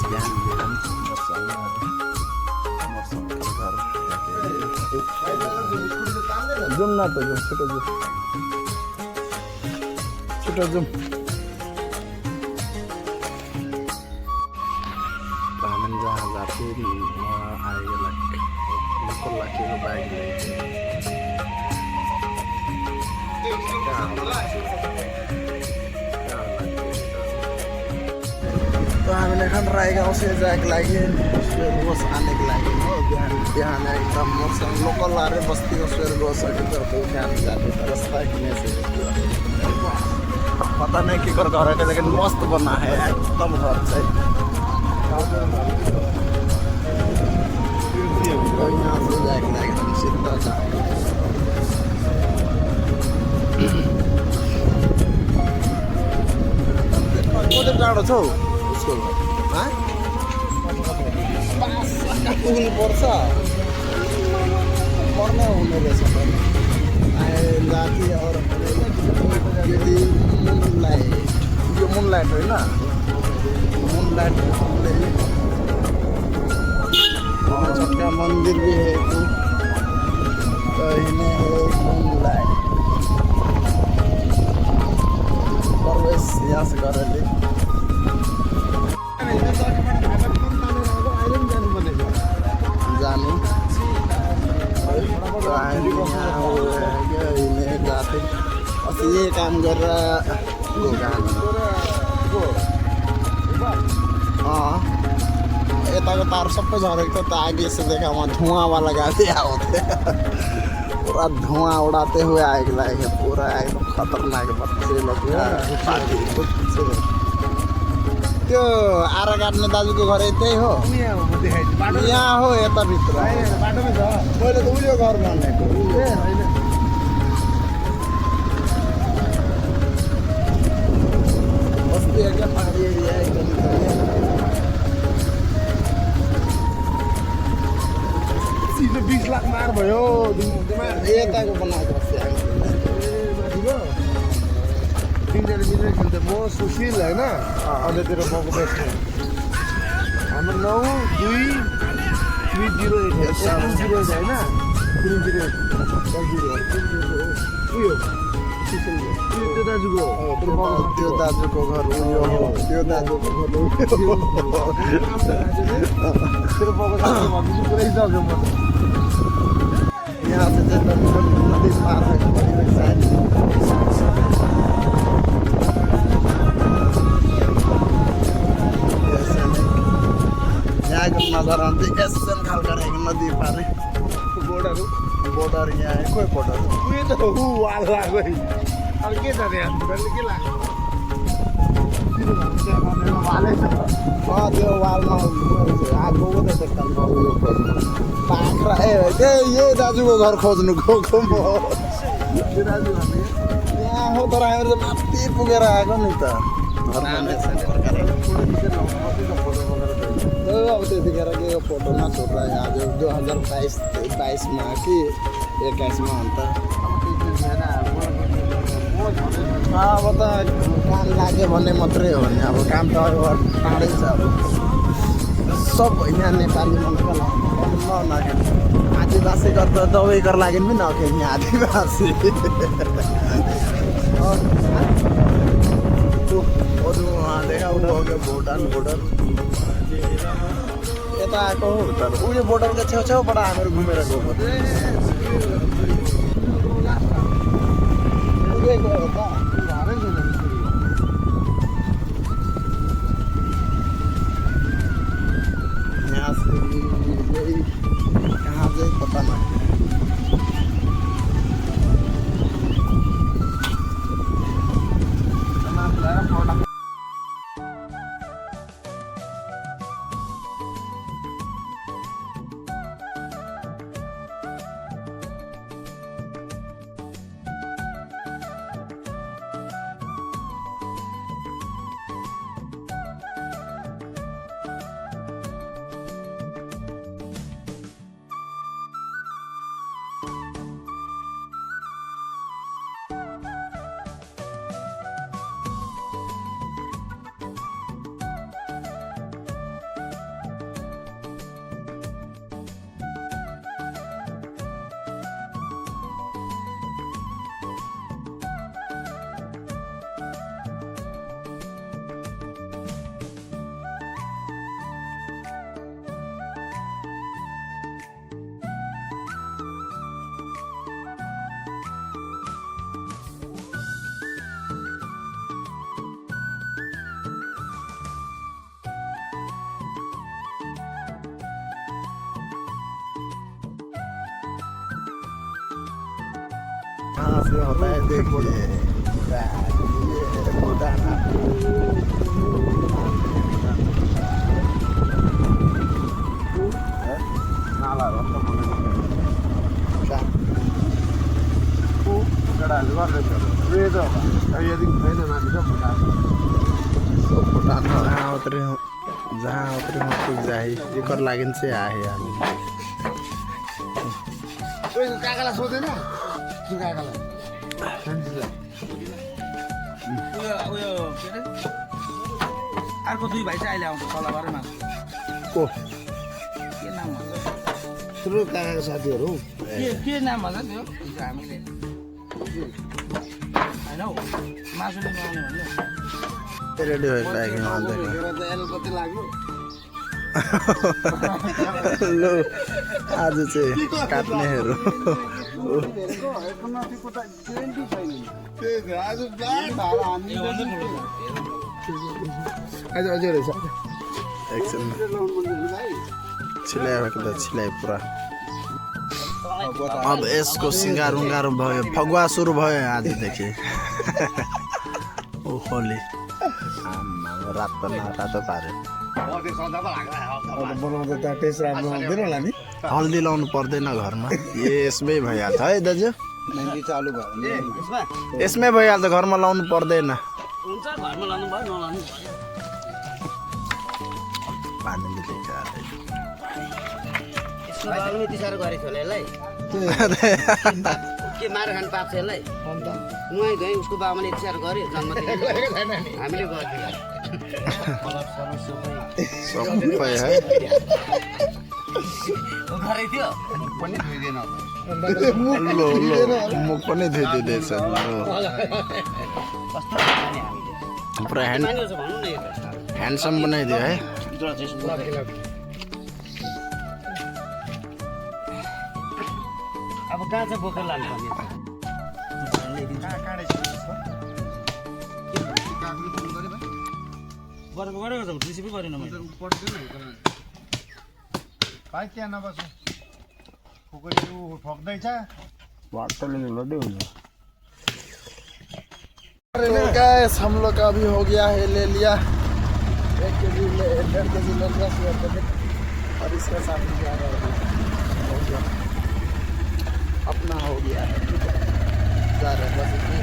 बिहान बिहान मसँग घर जाउँ न त जाउँ छिटो जाउँ छिटो जाउँ हामी जहाँ जाते आएको लाखेको बाइक तो हामीले खान राई गाउँ से जाएको लागि बस आनेको लागि हो बिहान बिहान एकदम मौसम लोकल आएर बस्तीको स्वेर गइसक्यो तो बिहान जाते तो रास्ता किनेছে पता नहीं कि कर घर है लेकिन मस्त बना है एकदम घर चाहिँ यहाँ से जाएको लागि एकदम सिद्ध छ कति टाढो छ हौ उसको पुग्नु पर्छ पर्ने हुने रहेछ जाति और यदि यो मुनलाइट होइन मुनलाइट छोटा मंदिर भी है तो इन्हें है मुनलाइट प्रवेश यहाँ से कर रहे जाने जाते अस्ति ये काम गरेर यताको तार सबै झरेको त आगे से देखा वहाँ धुआं वाला गाड़ी आते पूरा धुआं उड़ाते हुए आएगा लाएगा पूरा एकदम खतरनाक बच्चे लोग त्यो आरा काट्ने दाजुको घर यतै हो यहाँ हो यता भित्र बाटोमै छ मैले त उयो घर भनेको बस्ती क्या पहाडी एरिया एकदम सीधे 20 लाख मार भयो यताको बनाएको तिनजना मिलेर खेल्छ म सुशील होइन अन्यतिर मको बेच्ने हाम्रो 92308 होइन 308 उयो त्यो दाजुको त्यो दाजुको घर उयो हो त्यो दाजुको घर तेरो बाबु भन्दैछु पुरै जग्गा म यहाँ चाहिँ नदी पार यहाँको नजर आउँदै एसएन खालको रहेको नदी पार बोर्डर यहाँ कोही बोर्डर उयो त वाल लाग्यो अब के छ यहाँ के लाग्यो त्यो वालमा आगो त बाख्रा यही दाजुको घर खोज्नु गएको म यहाँ हो तर हामीहरू त माथि पुगेर आएको नि त अब त्यतिखेर के फोटो नछोड्दा आज 2022-23मा कि 21मा अन्त अब त काम लाग्यो भने मात्रै हो नि अब काम त टाढै छ अब सब यहाँ नेपाली मान्छे आदिवासी गर्दा दबाई गर्न लागि पनि नखेल्ने आदिवासी भुटान बोर्डर यता आएको हो तर उयो बोर्डरको छेउछाउबाट हामीहरू घुमेर गएको यहाँ से कहाँ चाहिँ पता नहीं कहाँ से होता है देखिए भूटान नाला जहाँ उतरे वहाँ पुग जाए एकर लागि चाहिँ आए हामी काकालाई सोधेन काकालाई उयो के अरे अर्को दुई भाइ चाहिँ अहिले आउँछ तलबारैमा को के नाम भन्छ ठुलो काकाको साथीहरू के नाम भन्छ त्यो हिजो हामीले होइन हौ मासु लिनु आउने भन्यो रेडी भएको लागि कति लाग्यो लु आज चाहिँ काट्नेहरू एकछिन छिलाएको त छिलाइ पुरा अब यसको सिँगार उङ्गार भयो फगुवा सुरु भयो आजदेखि होली रातो न रातो पारे बनाउँदा त टेस्ट राम्रो आउँदैन होला नि हल्दी लाउनु पर्दैन घरमा यसमै भइहाल्छ है दाजु मेहन्दी चालु भयो यसमै भइहाल्छ घरमा लाउनु पर्दैन हुन्छ घरमा लानु भयो नलानु भयो पानीले देखाएर यसको बाबुले यति साह्रो गरेको थियो होला यसलाई के मार खान पाएको छ यसलाई नुहाइ धुवाइ उसको बाबाले यति साह्रो गर्यो जन्मदेखि हामीले गर्थ्यौँ सबै है घरै थियो पनि धुइँदैन लो लो मुख पनि धोइदिँदैछ कस्तो खाने हामीले पुरा मानिन्छ भन्नु न यो त ह्यान्डसम बनाइदियो है अब कहाँ चाहिँ बोकेर लानु पर्ने गरेको छ रिसिभै गरेन मैले भाइ त्यहाँ नबस्नु ठोक्दैछ गैस हम लोग का भी हो गया है ले लिया 1 केजी 1.5 केजी ले लिया और इसके साथ में जा रहा है हो गया अपना हो गया है जा रहा है बस इतनी